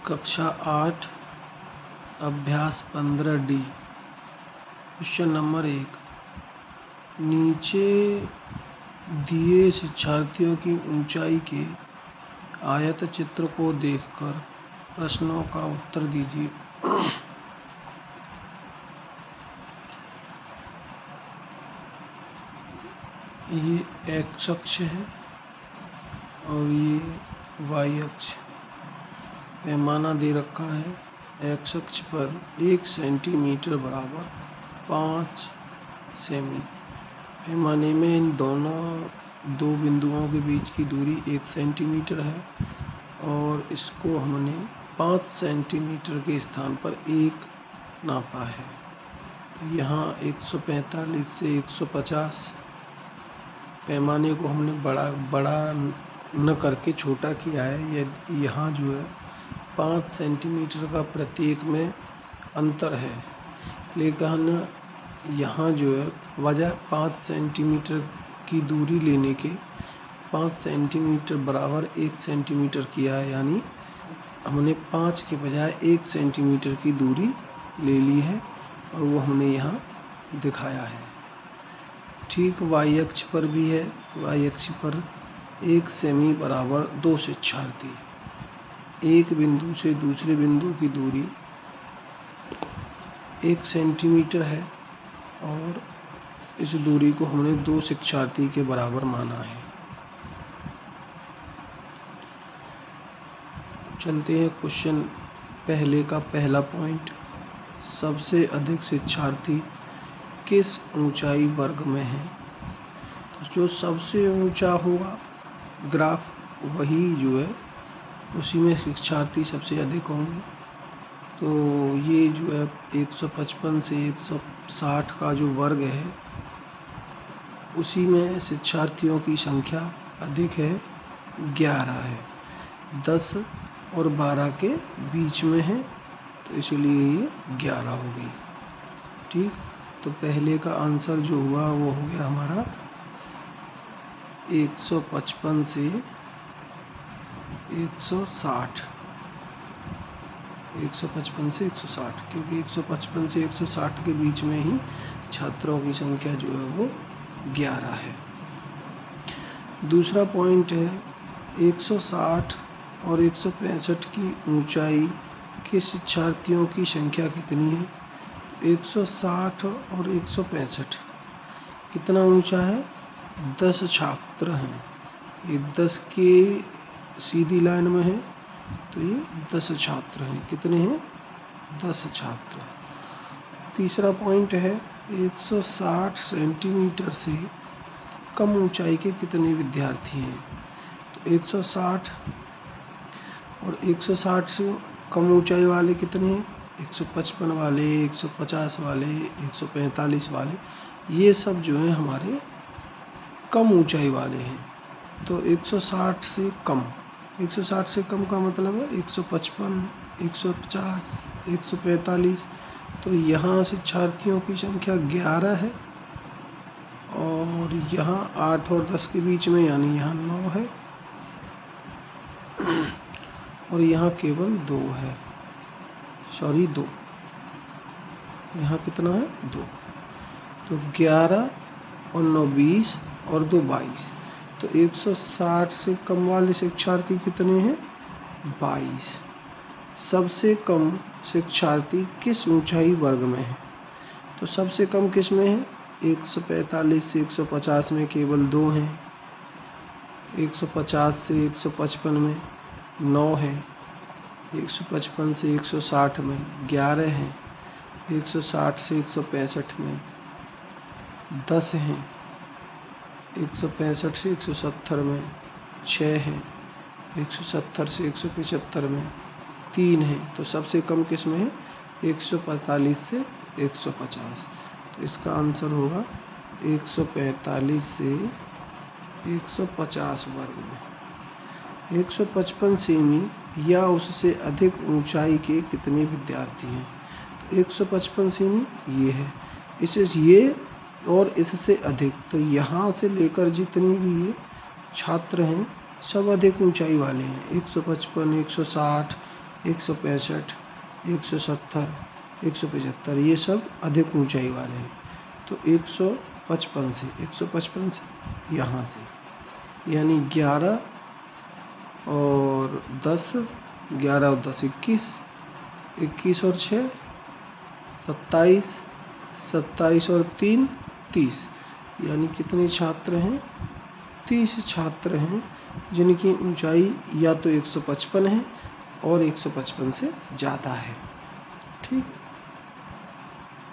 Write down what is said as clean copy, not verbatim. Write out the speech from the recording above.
कक्षा 8 अभ्यास 15D। Question number 1, नीचे दिए शिक्षार्थियों की ऊंचाई के आयत चित्र को देखकर प्रश्नों का उत्तर दीजिए। ये x अक्ष है और ये y अक्ष। पैमाना दे रखा है। x अक्ष पर 1 सेंटीमीटर बराबर 5 सेमी। पैमाने में इन दोनों दो बिंदुओं के बीच की दूरी 1 सेंटीमीटर है और इसको हमने 5 सेंटीमीटर के स्थान पर 1 नापा है। तो यहाँ 145 से 150 पैमाने को हमने बड़ा न करके छोटा किया है। यहाँ जो है 5 सेंटीमीटर का प्रत्येक में अंतर है, लेकिन यहाँ जो है वजह 5 सेंटीमीटर की दूरी लेने के 5 सेंटीमीटर बराबर 1 सेंटीमीटर किया है, यानी हमने 5 के बजाय 1 सेंटीमीटर की दूरी ले ली है और वो हमने यहाँ दिखाया है। ठीक y अक्ष पर भी है। y अक्ष पर 1 सेमी बराबर 2 शिक्षार्थी। एक बिंदु से दूसरे बिंदु की दूरी 1 सेंटीमीटर है और इस दूरी को हमने 2 शिक्षार्थी के बराबर माना है। चलते हैं क्वेश्चन पहले का पहला पॉइंट, सबसे अधिक शिक्षार्थी किस ऊंचाई वर्ग में है। तो जो सबसे ऊंचा होगा ग्राफ वही जो है उसी में शिक्षार्थी सबसे अधिक होंगे। तो ये जो है 155 से 160 का जो वर्ग है उसी में शिक्षार्थियों की संख्या अधिक है, 11 है। 10 और 12 के बीच में है तो इसलिए ये 11 हो गई। ठीक, तो पहले का आंसर जो हुआ वो हो गया हमारा 155 से 160। 155 से 160, क्योंकि 155 से 160 के बीच में ही छात्रों की संख्या जो है वो 11 है। दूसरा पॉइंट है 160 और 165 की ऊंचाई के शिक्षार्थियों की संख्या कितनी है। 160 और 165 कितना ऊंचा है, 10 छात्र हैं। ये 10 के सीधी लाइन में है तो ये 10 छात्र हैं। कितने हैं, 10 छात्र। तीसरा पॉइंट है 160 सेंटीमीटर से कम ऊंचाई के कितने विद्यार्थी हैं। तो 160 और 160 से कम ऊंचाई वाले कितने हैं, 155 वाले, 150 वाले, 145 वाले, ये सब जो है हमारे कम ऊंचाई वाले हैं। तो 160 से कम, 160 से कम का मतलब है 155, 150, 145। तो यहाँ शिक्षार्थियों की संख्या 11 है और यहाँ 8 और 10 के बीच में यानी यहाँ 9 है और यहाँ केवल 2 है, 2। यहाँ कितना है, 2। तो 11 और 9 20 और 2 22। तो 160 से कम वाले शिक्षार्थी कितने हैं, 22। सबसे कम शिक्षार्थी किस ऊंचाई वर्ग में है। तो सबसे कम किस में है, 145 से 150 में केवल 2 हैं। 150 से 155 में 9 हैं। 155 से 160 में 11 हैं। 160 से 165 में 10 हैं। 165 से 170 में 6 हैं। 170 से 175 में 3 हैं। तो सबसे कम किस में है, 145 से 150। तो इसका आंसर होगा 145 से 150 वर्ग में। 155 सेमी या उससे अधिक ऊंचाई के कितने विद्यार्थी हैं। तो 155 सेमी ये है, इससे ये और इससे अधिक, तो यहाँ से लेकर जितने भी ये छात्र हैं सब अधिक ऊंचाई वाले हैं। 155, 160, 165, 170, 175 ये सब अधिक ऊंचाई वाले हैं। तो 155 से यहाँ से यानी 11 और 10, 11 और 10 21, 21 और 6 27, 27 और 3 30, यानी कितने छात्र हैं? 30 छात्र हैं जिनकी ऊंचाई या तो 155 है और 155 से ज़्यादा है। ठीक।